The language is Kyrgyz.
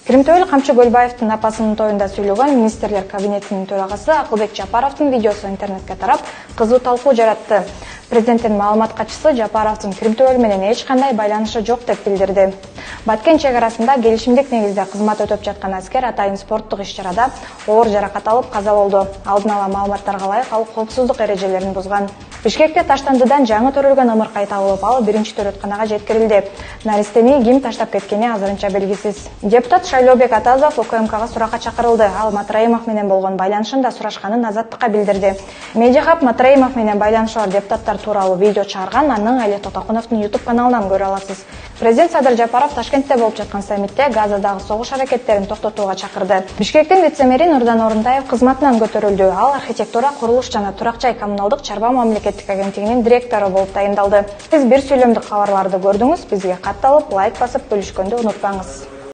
Кримтөөл Камчы Көлбаевдин апасынын тоюнда сүйлөгөн министрлер кабинетинин төрагасы Акылбек Жапаровдун видеосу интернетке тарап, кызуу талкуу жаратты. Президенттин маалымат катчысы Жапаровдун Кримтөөл менен эч кандай байланышы жок деп билдирди. Баткен чек арасында келишимдик негизде кызмат өтөп жаткан аскер атайын спорттук иш-чарада оор жаракат алып каза болду. Алдын ала маалыматтарга ылайык ал коопсуздук эрежелерин бузган. Бишкекте Таштандыдан жаңы төрөлгөн ымыркай табылып, ал биринчи төрөтканага жеткирилди. Наристени ким таштап кеткени азырынча белгисиз. Депутат Шайлообек Атазов УКМКга суракка чакырылды. Ал Матраимов менен болгон байланышын да сурашканын Азаттыкка билдирди. Медиахаб Матраимов менен байланышар депутаттар тууралуу видео чыгарган, анын Али Тотокуновдун YouTube каналынан көрө аласыз. Президент Садыр Жапаров Ташкентте болуп жаткан саммитте Газадагы согуш аракеттерин токтотууга чакырды. Бишкектин вице-мэри Нурдан Орунтаев кызматынан көтөрүлдү. Ал архитектура, курулуш жана турак-жай коммуналдык чарба мамлекеттик агенттигинин директору болуп тайындалды. Сиз бир сүйлөмдүк кабарларды көрдүңүз. Бизге катталып, лайк басып бөлүшкөндү унутпаңыз.